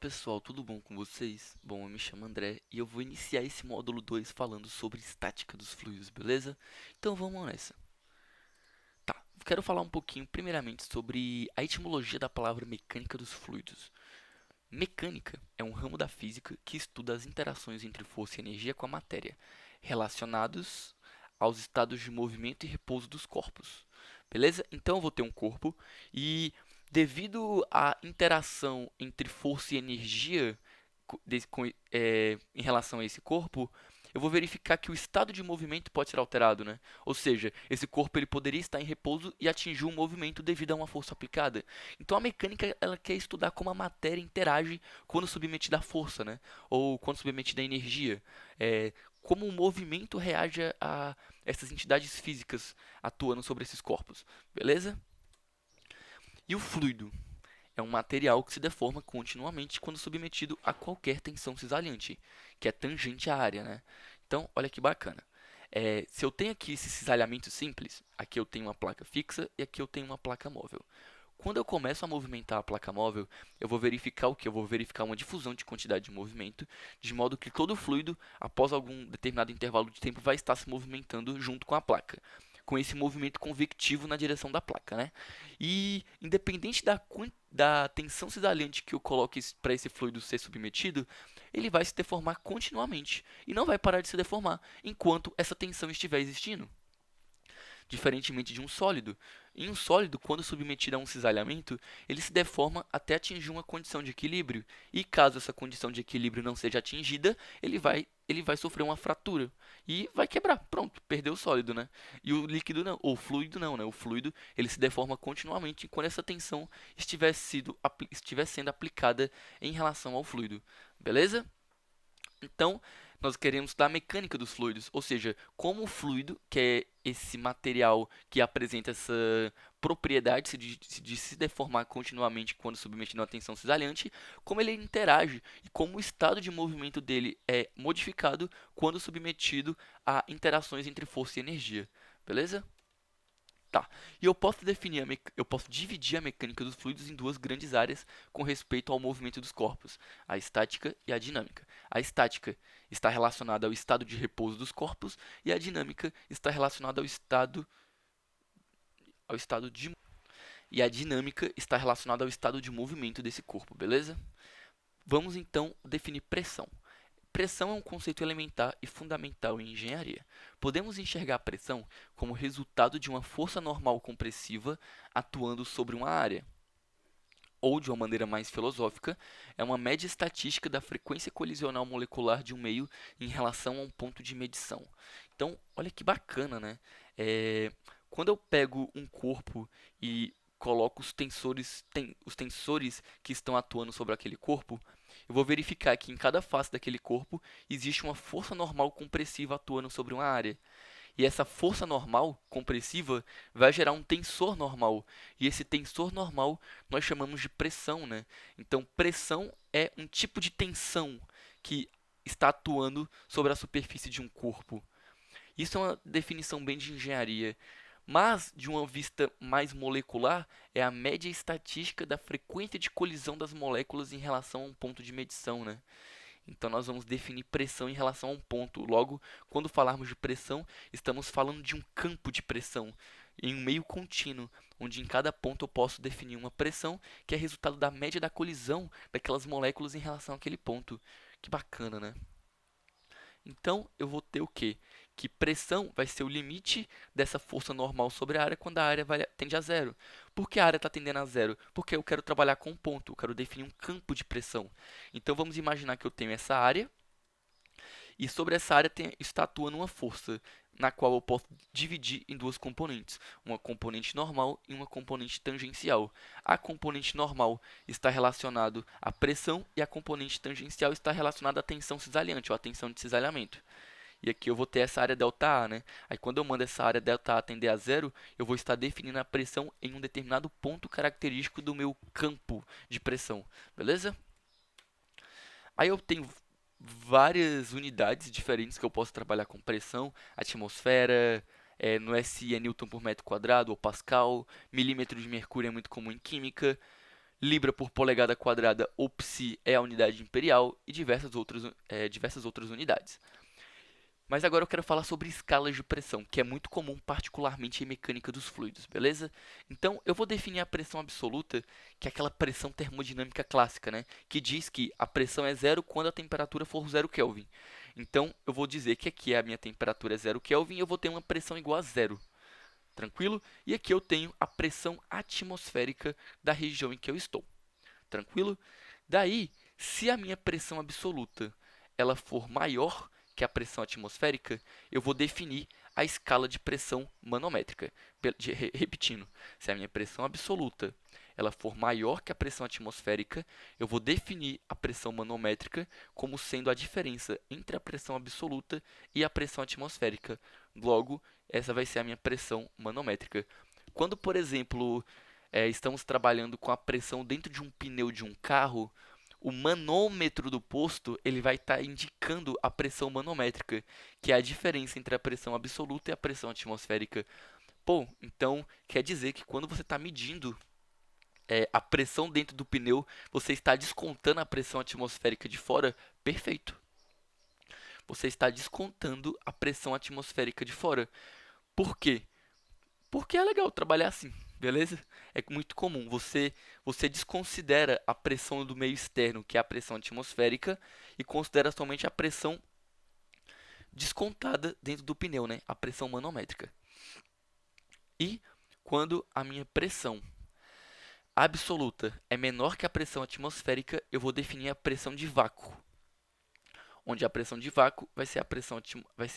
Pessoal, tudo bom com vocês? Bom, eu me chamo André e eu vou iniciar esse módulo 2 falando sobre estática dos fluidos, beleza? Então vamos nessa. Tá, quero falar um pouquinho primeiramente sobre a etimologia da palavra mecânica dos fluidos. Mecânica é um ramo da física que estuda as interações entre força e energia com a matéria, relacionados aos estados de movimento e repouso dos corpos. Beleza? Então eu vou ter um corpo e devido à interação entre força e energia em relação a esse corpo, eu vou verificar que o estado de movimento pode ser alterado, né? Ou seja, esse corpo ele poderia estar em repouso e atingir um movimento devido a uma força aplicada. Então a mecânica ela quer estudar como a matéria interage quando submetida à força, né? Ou quando submetida à energia. Como o movimento reage a essas entidades físicas atuando sobre esses corpos, beleza? E o fluido? É um material que se deforma continuamente quando submetido a qualquer tensão cisalhante, que é tangente à área, né? Então, olha que bacana. Se eu tenho aqui esse cisalhamento simples, aqui eu tenho uma placa fixa e aqui eu tenho uma placa móvel. Quando eu começo a movimentar a placa móvel, eu vou verificar o que? Eu vou verificar uma difusão de quantidade de movimento, de modo que todo o fluido, após algum determinado intervalo de tempo, vai estar se movimentando junto com a placa, com esse movimento convectivo na direção da placa, né? E independente da tensão cisalhante que eu coloque para esse fluido ser submetido, ele vai se deformar continuamente e não vai parar de se deformar enquanto essa tensão estiver existindo, diferentemente de um sólido. Em um sólido, quando submetido a um cisalhamento, ele se deforma até atingir uma condição de equilíbrio. E caso essa condição de equilíbrio não seja atingida, ele vai sofrer uma fratura e vai quebrar. Pronto, perdeu o sólido, né? E o líquido não, ou o fluido não, né? O fluido ele se deforma continuamente quando essa tensão estiver sendo aplicada em relação ao fluido. Beleza? Então, nós queremos estudar a mecânica dos fluidos, ou seja, como o fluido, que é esse material que apresenta essa propriedade de se deformar continuamente quando submetido a uma tensão cisalhante, como ele interage e como o estado de movimento dele é modificado quando submetido a interações entre força e energia. Beleza? Tá. E eu posso dividir a mecânica dos fluidos em duas grandes áreas com respeito ao movimento dos corpos, a estática e a dinâmica. A estática está relacionada ao estado de repouso dos corpos e a dinâmica está relacionada ao estado de e a dinâmica está relacionada ao estado de movimento desse corpo, beleza? Vamos então definir pressão. Pressão é um conceito elementar e fundamental em engenharia. Podemos enxergar a pressão como resultado de uma força normal compressiva atuando sobre uma área. Ou, de uma maneira mais filosófica, é uma média estatística da frequência colisional molecular de um meio em relação a um ponto de medição. Então, olha que bacana, né? É, Quando eu pego um corpo e coloco os tensores que estão atuando sobre aquele corpo, eu vou verificar que em cada face daquele corpo existe uma força normal compressiva atuando sobre uma área. E essa força normal compressiva vai gerar um tensor normal. E esse tensor normal nós chamamos de pressão, né? Então, pressão é um tipo de tensão que está atuando sobre a superfície de um corpo. Isso é uma definição bem de engenharia. Mas, de uma vista mais molecular, é a média estatística da frequência de colisão das moléculas em relação a um ponto de medição, né? Então nós vamos definir pressão em relação a um ponto. Logo, quando falarmos de pressão, estamos falando de um campo de pressão em um meio contínuo, onde em cada ponto eu posso definir uma pressão que é resultado da média da colisão daquelas moléculas em relação àquele ponto. Que bacana, né? Então eu vou ter o quê? Que pressão vai ser o limite dessa força normal sobre a área quando a área tende a zero. Por que a área está tendendo a zero? Porque eu quero trabalhar com um ponto, eu quero definir um campo de pressão. Então vamos imaginar que eu tenho essa área e sobre essa área está atuando uma força, na qual eu posso dividir em duas componentes, uma componente normal e uma componente tangencial. A componente normal está relacionada à pressão e a componente tangencial está relacionada à tensão cisalhante ou à tensão de cisalhamento. E aqui eu vou ter essa área ΔA, né? Aí quando eu mando essa área ΔA tender a zero, eu vou estar definindo a pressão em um determinado ponto característico do meu campo de pressão, beleza? Aí eu tenho várias unidades diferentes que eu posso trabalhar com pressão, atmosfera, no SI é Newton por metro quadrado ou Pascal, milímetro de mercúrio é muito comum em química, libra por polegada quadrada ou psi é a unidade imperial e diversas outras unidades. Mas agora eu quero falar sobre escalas de pressão, que é muito comum, particularmente em mecânica dos fluidos, beleza? Então, eu vou definir a pressão absoluta, que é aquela pressão termodinâmica clássica, né? Que diz que a pressão é zero quando a temperatura for 0 Kelvin. Então, eu vou dizer que aqui a minha temperatura é 0 Kelvin e eu vou ter uma pressão igual a zero. Tranquilo? E aqui eu tenho a pressão atmosférica da região em que eu estou. Tranquilo? Daí, se a minha pressão absoluta ela for maior que a pressão atmosférica, eu vou definir a escala de pressão manométrica. Repetindo, se a minha pressão absoluta ela for maior que a pressão atmosférica, eu vou definir a pressão manométrica como sendo a diferença entre a pressão absoluta e a pressão atmosférica. Logo, essa vai ser a minha pressão manométrica. Quando, por exemplo, estamos trabalhando com a pressão dentro de um pneu de um carro, o manômetro do posto ele vai estar indicando a pressão manométrica, que é a diferença entre a pressão absoluta e a pressão atmosférica. Pô, então quer dizer que quando você está medindo a pressão dentro do pneu, você está descontando a pressão atmosférica de fora? Perfeito. Você está descontando a pressão atmosférica de fora. Por quê? Porque é legal trabalhar assim, beleza? É muito comum. Você desconsidera a pressão do meio externo, que é a pressão atmosférica, e considera somente a pressão descontada dentro do pneu, né? A pressão manométrica. E quando a minha pressão absoluta é menor que a pressão atmosférica, eu vou definir a pressão de vácuo, onde a pressão de vácuo vai ser a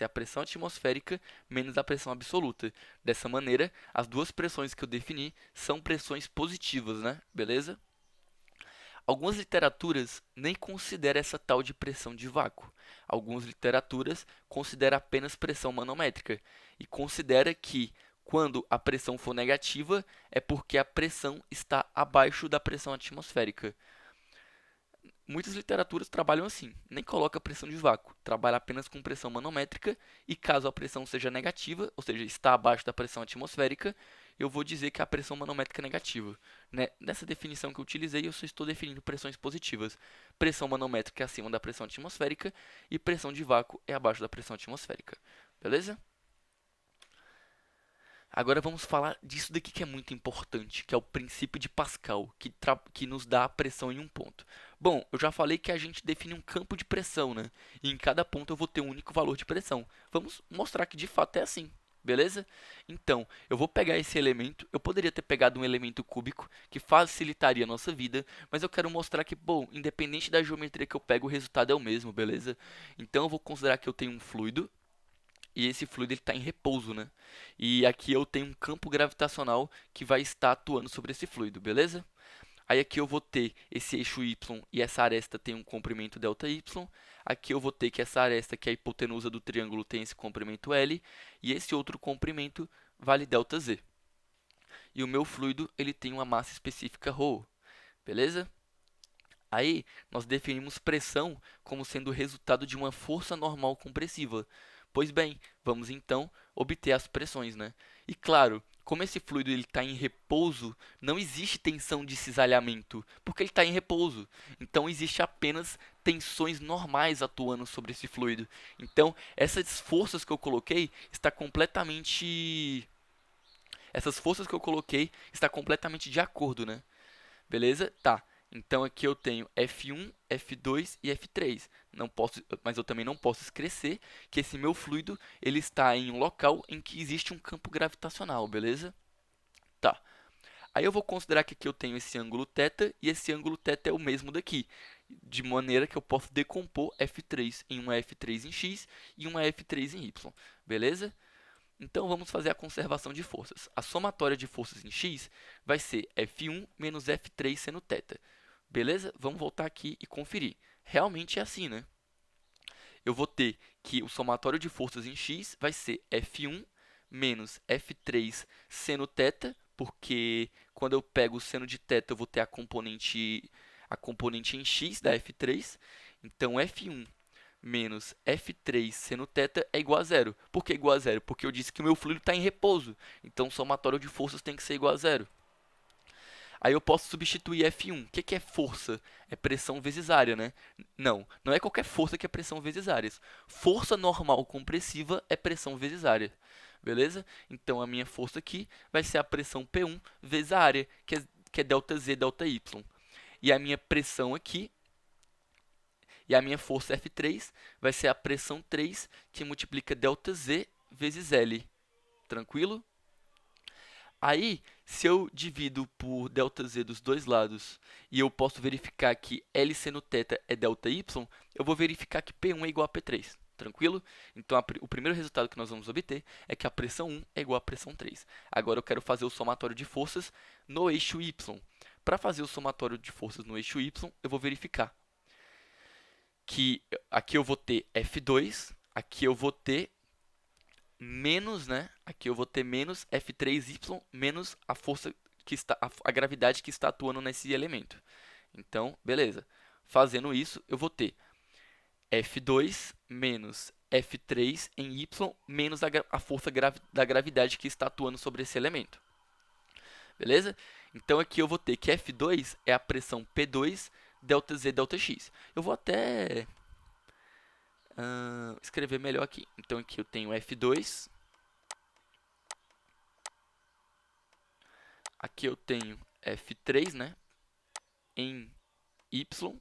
pressão atmosférica menos a pressão absoluta. Dessa maneira, as duas pressões que eu defini são pressões positivas, né? Beleza? Algumas literaturas nem consideram essa tal de pressão de vácuo. Algumas literaturas consideram apenas pressão manométrica e considera que quando a pressão for negativa é porque a pressão está abaixo da pressão atmosférica. Muitas literaturas trabalham assim, nem coloca pressão de vácuo, trabalha apenas com pressão manométrica e caso a pressão seja negativa, ou seja, está abaixo da pressão atmosférica, eu vou dizer que a pressão manométrica é negativa. Né? Nessa definição que eu utilizei, eu só estou definindo pressões positivas. Pressão manométrica é acima da pressão atmosférica e pressão de vácuo é abaixo da pressão atmosférica. Beleza? Agora vamos falar disso daqui que é muito importante, que é o princípio de Pascal, que nos dá a pressão em um ponto. Bom, eu já falei que a gente define um campo de pressão, né? E em cada ponto eu vou ter um único valor de pressão. Vamos mostrar que de fato é assim, beleza? Então, eu vou pegar esse elemento, eu poderia ter pegado um elemento cúbico, que facilitaria a nossa vida, mas eu quero mostrar que, bom, independente da geometria que eu pego, o resultado é o mesmo, beleza? Então eu vou considerar que eu tenho um fluido, e esse fluido está em repouso, né? E aqui eu tenho um campo gravitacional que vai estar atuando sobre esse fluido, beleza? Aí aqui eu vou ter esse eixo y e essa aresta tem um comprimento ΔY. Aqui eu vou ter que essa aresta, que é a hipotenusa do triângulo, tem esse comprimento L. E esse outro comprimento vale ΔZ. E o meu fluido ele tem uma massa específica ρ, beleza? Aí nós definimos pressão como sendo o resultado de uma força normal compressiva. Pois bem, vamos então obter as pressões, né? E claro, como esse fluido está em repouso, não existe tensão de cisalhamento, porque ele está em repouso. Então existe apenas tensões normais atuando sobre esse fluido. Então essas forças que eu coloquei está completamente de acordo, né? Beleza? Tá. Então aqui eu tenho F1, F2 e F3. Não posso, mas eu também não posso esquecer que esse meu fluido ele está em um local em que existe um campo gravitacional, beleza? Tá. Aí eu vou considerar que aqui eu tenho esse ângulo θ e esse ângulo θ é o mesmo daqui, de maneira que eu posso decompor F3 em uma F3 em x e uma F3 em y, beleza? Então vamos fazer a conservação de forças. A somatória de forças em x vai ser F1 menos F3 seno θ. Beleza? Vamos voltar aqui e conferir. Realmente é assim, né? Eu vou ter que o somatório de forças em x vai ser F1 menos F3 seno θ, porque quando eu pego o seno de θ eu vou ter a componente em x da F3. Então F1 menos F3 seno θ é igual a zero. Por que igual a zero? Porque eu disse que o meu fluido está em repouso. Então o somatório de forças tem que ser igual a zero. Aí eu posso substituir F1. O que que é força? É pressão vezes área, né? Não, não é qualquer força que é pressão vezes área. Força normal compressiva é pressão vezes área. Beleza? Então a minha força aqui vai ser a pressão P1 vezes a área, que é delta Z, delta Y. E a minha pressão aqui, e a minha força F3 vai ser a pressão 3, que multiplica delta Z vezes L. Tranquilo? Aí, se eu divido por ΔZ dos dois lados e eu posso verificar que L seno θ é ΔY, eu vou verificar que P1 é igual a P3. Tranquilo? Então, o primeiro resultado que nós vamos obter é que a pressão 1 é igual à pressão 3. Agora, eu quero fazer o somatório de forças no eixo Y. Para fazer o somatório de forças no eixo Y, eu vou verificar que aqui eu vou ter F2, aqui eu vou ter menos, né? Aqui eu vou ter menos F3y menos a força que está, a gravidade que está atuando nesse elemento. Então, beleza. Fazendo isso, eu vou ter F2 menos F3 em y menos a força da gravidade que está atuando sobre esse elemento. Beleza? Então aqui eu vou ter que F2 é a pressão P2 ΔZ ΔX. Eu vou até escrever melhor aqui. Então aqui eu tenho F2. Aqui eu tenho F3, né? Em Y.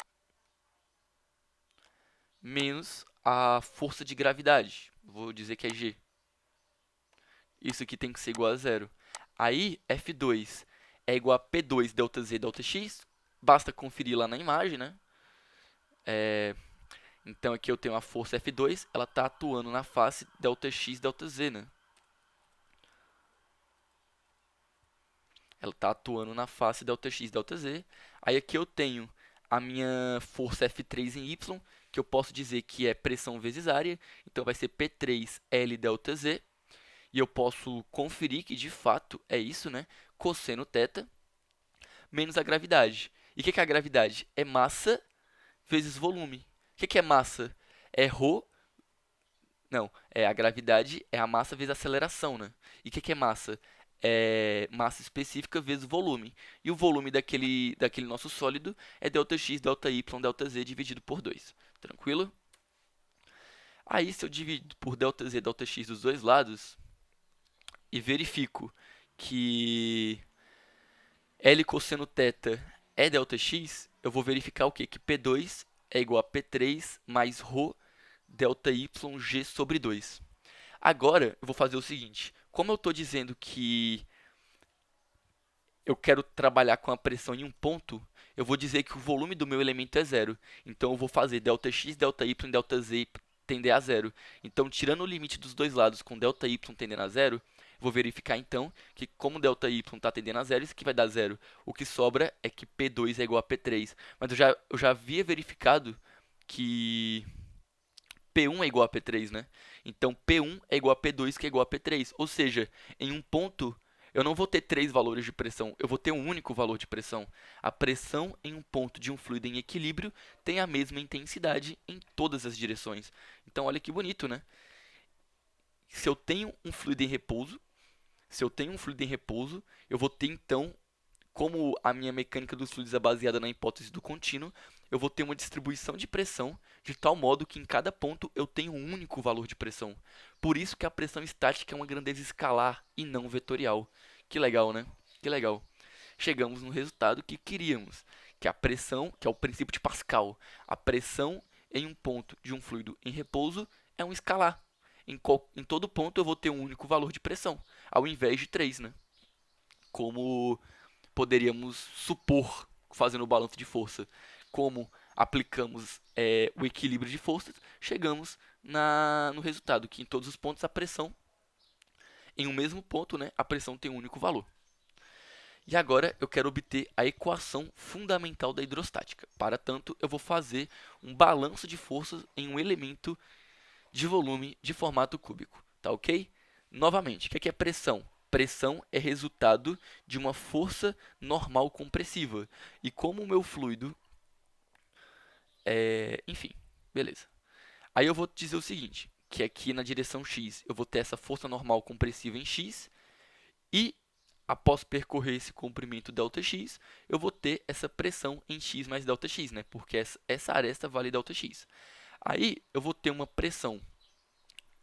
Menos a força de gravidade. Vou dizer que é G. Isso aqui tem que ser igual a zero. Aí, F2 é igual a P2 ΔZ ΔX. Basta conferir lá na imagem, né? Então aqui eu tenho a força F2, ela está atuando na face ΔX ΔZ, né? Ela está atuando na face ΔX ΔZ. Aí aqui eu tenho a minha força F3 em Y, que eu posso dizer que é pressão vezes área. Então vai ser P3L ΔZ. E eu posso conferir que de fato é isso, né? Cosseno θ menos a gravidade. E o que é a gravidade? É massa vezes volume. O que é massa? É ρ. Não, a gravidade é a massa vezes a aceleração, né? E o que é massa? É massa específica vezes volume. E o volume daquele nosso sólido é ΔX, ΔY, ΔZ dividido por 2. Tranquilo? Aí, se eu divido por ΔZ, ΔX dos dois lados e verifico que L cosseno θ é ΔX, eu vou verificar o quê? Que P2 é igual a P3 mais ρ ΔYG sobre 2. Agora, eu vou fazer o seguinte. Como eu estou dizendo que eu quero trabalhar com a pressão em um ponto, eu vou dizer que o volume do meu elemento é zero. Então, eu vou fazer ΔX, ΔY, ΔZ tender a zero. Então, tirando o limite dos dois lados com ΔY tendendo a zero, vou verificar então que como ΔY está tendendo a zero, isso aqui vai dar zero. O que sobra é que P2 é igual a P3. Mas eu já havia verificado que P1 é igual a P3, né? Então, P1 é igual a P2, que é igual a P3. Ou seja, em um ponto, eu não vou ter três valores de pressão, eu vou ter um único valor de pressão. A pressão em um ponto de um fluido em equilíbrio tem a mesma intensidade em todas as direções. Então, olha que bonito, né? Se eu tenho um fluido em repouso, eu vou ter então, como a minha mecânica dos fluidos é baseada na hipótese do contínuo, eu vou ter uma distribuição de pressão de tal modo que em cada ponto eu tenho um único valor de pressão. Por isso que a pressão estática é uma grandeza escalar e não vetorial. Que legal, né? Que legal. Chegamos no resultado que queríamos, que a pressão, que é o princípio de Pascal, a pressão em um ponto de um fluido em repouso é um escalar. Em todo ponto eu vou ter um único valor de pressão, ao invés de 3, né? Como poderíamos supor fazendo o balanço de força. Como aplicamos o equilíbrio de forças, chegamos no resultado, que em todos os pontos a pressão, em um mesmo ponto, né, a pressão tem um único valor. E agora eu quero obter a equação fundamental da hidrostática. Para tanto, eu vou fazer um balanço de forças em um elemento de volume de formato cúbico. Tá ok? Novamente, o que é pressão? Pressão é resultado de uma força normal compressiva. E como o meu fluido enfim, beleza. Aí eu vou te dizer o seguinte, que aqui na direção x eu vou ter essa força normal compressiva em x e após percorrer esse comprimento ΔX, eu vou ter essa pressão em x mais ΔX, né? Porque essa aresta vale ΔX. Aí eu vou ter uma pressão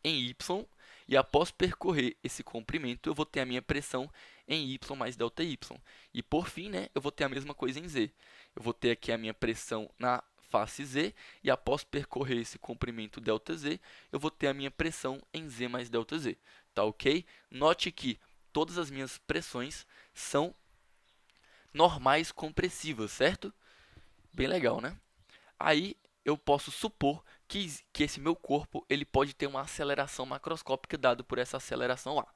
em y, e após percorrer esse comprimento, eu vou ter a minha pressão em y mais ΔY. E por fim, né, eu vou ter a mesma coisa em z. Eu vou ter aqui a minha pressão na face z, e após percorrer esse comprimento ΔZ, eu vou ter a minha pressão em z mais ΔZ. Tá ok? Note que todas as minhas pressões são normais compressivas, certo? Bem legal, né? Aí eu posso supor que esse meu corpo ele pode ter uma aceleração macroscópica dado por essa aceleração A.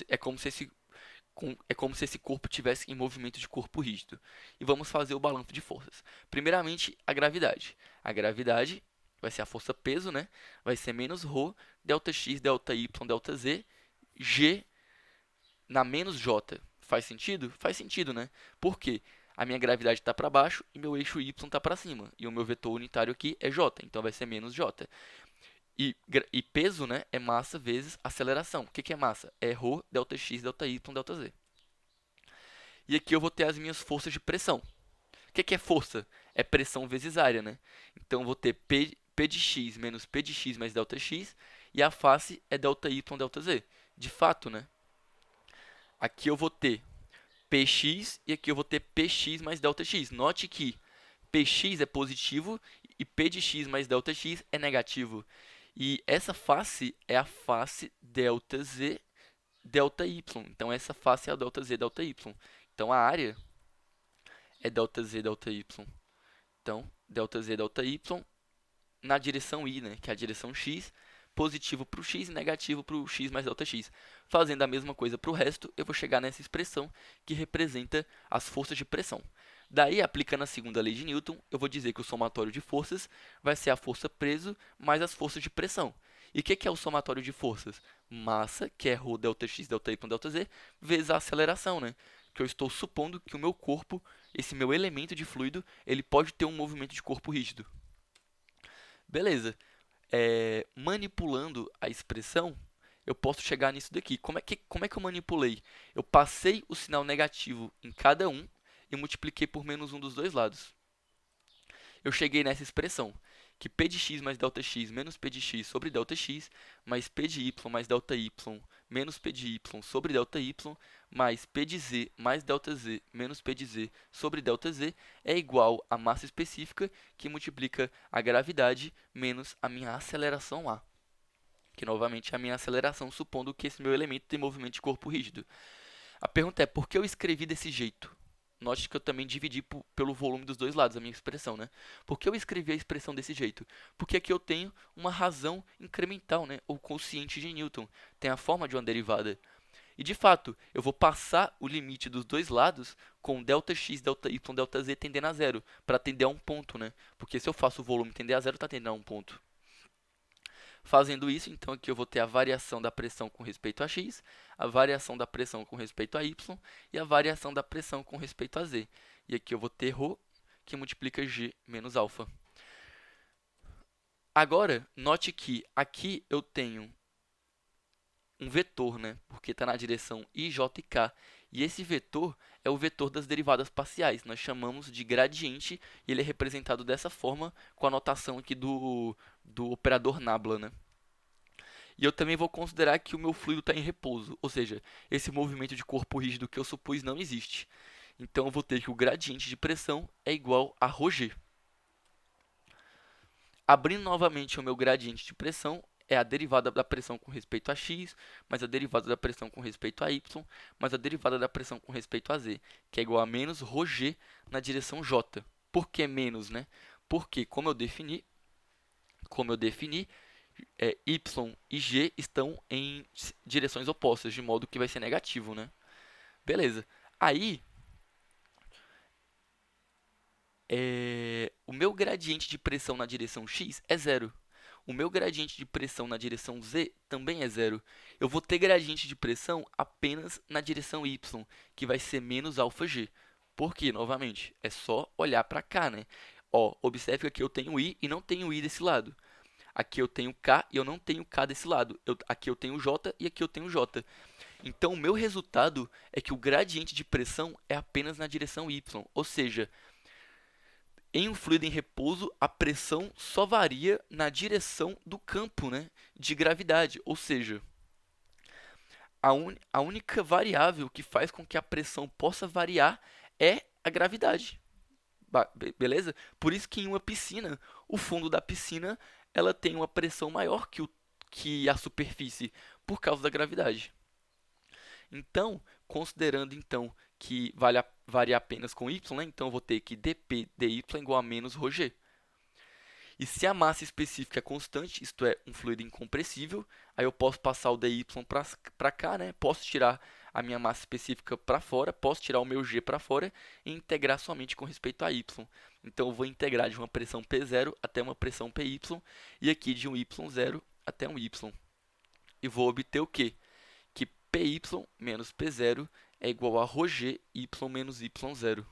É como se esse corpo tivesse em movimento de corpo rígido. E vamos fazer o balanço de forças. Primeiramente, a gravidade. A gravidade vai ser a força peso, né? Vai ser menos ρ, ΔX, ΔY, ΔZ, G na menos J. Faz sentido? Faz sentido, né? Por quê? A minha gravidade está para baixo e meu eixo y está para cima. E o meu vetor unitário aqui é j, então vai ser menos j. E peso, né, é massa vezes aceleração. O que é massa? É ρ, ΔX, ΔY, ΔZ. E aqui eu vou ter as minhas forças de pressão. O que é força? É pressão vezes área, né? Então eu vou ter P de x menos P de x mais ΔX, e a face é ΔY, ΔZ. De fato, né? Aqui eu vou ter Px e aqui eu vou ter Px mais ΔX. Note que Px é positivo e P de x mais ΔX é negativo. E essa face é a face ΔZ, ΔY. Então, essa face é a ΔZ, ΔY. Então, a área é ΔZ, ΔY. Então, ΔZ, ΔY na direção I, né, que é a direção x, positivo para o x e negativo para o x mais ΔX. Fazendo a mesma coisa para o resto, eu vou chegar nessa expressão que representa as forças de pressão. Daí, aplicando a segunda lei de Newton, eu vou dizer que o somatório de forças vai ser a força peso mais as forças de pressão. E o que é o somatório de forças? Massa, que é ρ, ΔX, ΔY, ΔZ, vezes a aceleração, né? Que eu estou supondo que o meu corpo, esse meu elemento de fluido, ele pode ter um movimento de corpo rígido. Beleza. Manipulando a expressão, eu posso chegar nisso daqui. Como é que eu manipulei? Eu passei o sinal negativo em cada um e multipliquei por menos um dos dois lados. Eu cheguei nessa expressão, que P de x mais ΔX menos P de x sobre ΔX, mais P de y mais ΔY menos P de y sobre ΔY, mais P de z mais ΔZ menos P de z sobre ΔZ, é igual à massa específica, que multiplica a gravidade menos a minha aceleração A. Que novamente é a minha aceleração, supondo que esse meu elemento tem movimento de corpo rígido. A pergunta é, por que eu escrevi desse jeito? Note que eu também dividi pelo volume dos dois lados a minha expressão, né? Por que eu escrevi a expressão desse jeito? Porque aqui eu tenho uma razão incremental, né? Ou consciente de Newton. Tem a forma de uma derivada. E de fato, eu vou passar o limite dos dois lados com ΔX, ΔY, ΔZ tendendo a zero, para tender a um ponto, né? Porque se eu faço o volume tender a zero, está tendendo a um ponto. Fazendo isso, então aqui eu vou ter a variação da pressão com respeito a x, a variação da pressão com respeito a y e a variação da pressão com respeito a z. E aqui eu vou ter ρ, que multiplica g menos alfa. Agora, note que aqui eu tenho um vetor, né? Porque está na direção i, j e k. E esse vetor é o vetor das derivadas parciais. Nós chamamos de gradiente e ele é representado dessa forma com a notação aqui do operador nabla, né? E eu também vou considerar que o meu fluido está em repouso, ou seja, esse movimento de corpo rígido que eu supus não existe. Então eu vou ter que o gradiente de pressão é igual a ρg. Abrindo novamente o meu gradiente de pressão, é a derivada da pressão com respeito a x, mais a derivada da pressão com respeito a y, mais a derivada da pressão com respeito a z, que é igual a menos ρg na direção j. Por que menos, né? Porque, como eu defini, y e g estão em direções opostas, de modo que vai ser negativo, né? Beleza. Aí, o meu gradiente de pressão na direção x é zero. O meu gradiente de pressão na direção z também é zero. Eu vou ter gradiente de pressão apenas na direção y, que vai ser menos αg. Por quê? Novamente, é só olhar para cá, né? Ó, observe que aqui eu tenho i e não tenho i desse lado. Aqui eu tenho k e eu não tenho k desse lado. Aqui eu tenho j e aqui eu tenho j. Então, o meu resultado é que o gradiente de pressão é apenas na direção y, ou seja, em um fluido em repouso, a pressão só varia na direção do campo, né, de gravidade, ou seja, a única variável que faz com que a pressão possa variar é a gravidade. Beleza? Por isso que em uma piscina, o fundo da piscina ela tem uma pressão maior que a superfície por causa da gravidade. Então, considerando então que varia apenas com y, né? Então eu vou ter que dp dy igual a menos ρg. E se a massa específica é constante, isto é, um fluido incompressível, aí eu posso passar o dy para cá, né? Posso tirar a minha massa específica para fora, posso tirar o meu g para fora e integrar somente com respeito a y. Então eu vou integrar de uma pressão P0 até uma pressão PY e aqui de um y0 até um y. E vou obter o quê? Que PY menos P0 é igual a ρg y menos y0.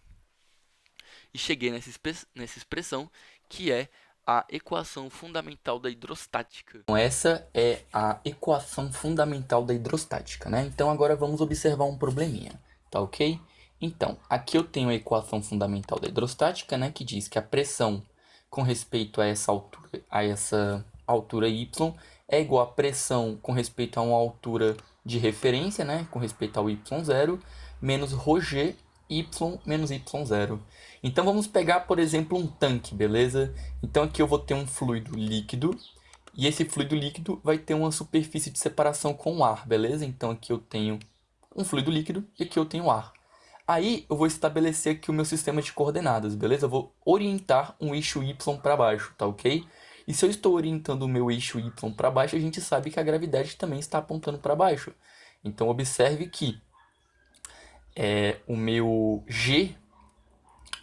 E cheguei nessa expressão que é a equação fundamental da hidrostática. Então, essa é a equação fundamental da hidrostática, né? Então agora vamos observar um probleminha, tá ok? Então, aqui eu tenho a equação fundamental da hidrostática, né, que diz que a pressão com respeito a essa altura y é igual a pressão com respeito a uma altura de referência, né, com respeito ao y0, menos ρg y menos y0. Então vamos pegar, por exemplo, um tanque, beleza? Então aqui eu vou ter um fluido líquido e esse fluido líquido vai ter uma superfície de separação com o ar, beleza? Então aqui eu tenho um fluido líquido e aqui eu tenho ar. Aí eu vou estabelecer aqui o meu sistema de coordenadas, beleza? Eu vou orientar um eixo y para baixo, tá ok? E se eu estou orientando o meu eixo y para baixo, a gente sabe que a gravidade também está apontando para baixo. Então observe que o meu g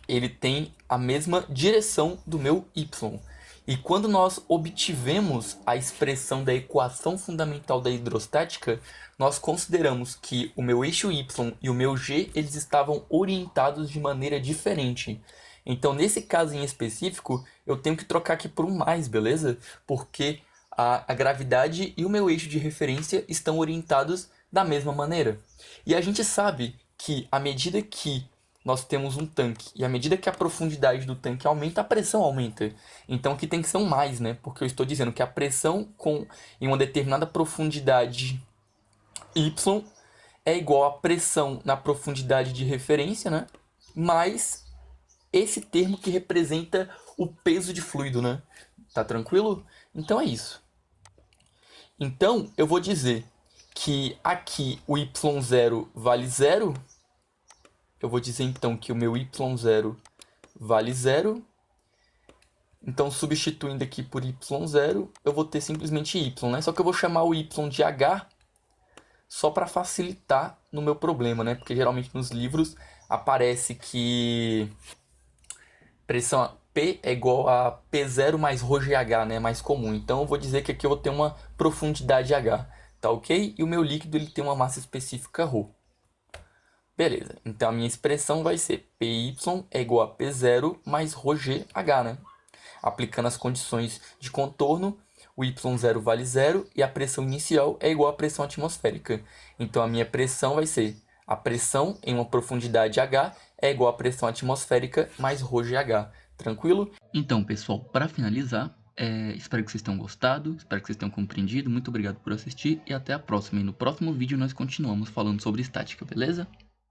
ele tem a mesma direção do meu y. E quando nós obtivemos a expressão da equação fundamental da hidrostática, nós consideramos que o meu eixo y e o meu g eles estavam orientados de maneira diferente. Então, nesse caso em específico, eu tenho que trocar aqui por um mais, beleza? Porque a gravidade e o meu eixo de referência estão orientados da mesma maneira. E a gente sabe que à medida que nós temos um tanque, e à medida que a profundidade do tanque aumenta, a pressão aumenta. Então aqui tem que ser um mais, né? Porque eu estou dizendo que a pressão em uma determinada profundidade y é igual à pressão na profundidade de referência, né? Mais esse termo que representa o peso de fluido, né? Tá tranquilo? Então é isso. Então eu vou dizer que aqui o y0 vale 0. Eu vou dizer então que o meu y0 vale 0. Então, substituindo aqui por y0, eu vou ter simplesmente y, né? Só que eu vou chamar o y de h só para facilitar no meu problema, né? Porque geralmente nos livros aparece que pressão P é igual a P0 mais ρgh, né? Mais comum. Então, eu vou dizer que aqui eu vou ter uma profundidade h, tá ok? E o meu líquido ele tem uma massa específica ρ. Beleza, então a minha expressão vai ser PY é igual a P0 mais ρgh, né? Aplicando as condições de contorno, o Y0 vale 0 e a pressão inicial é igual à pressão atmosférica. Então a minha pressão vai ser a pressão em uma profundidade H é igual à pressão atmosférica mais ρgh. Tranquilo? Então, pessoal, para finalizar, espero que vocês tenham gostado, espero que vocês tenham compreendido. Muito obrigado por assistir e até a próxima. E no próximo vídeo nós continuamos falando sobre estática, beleza?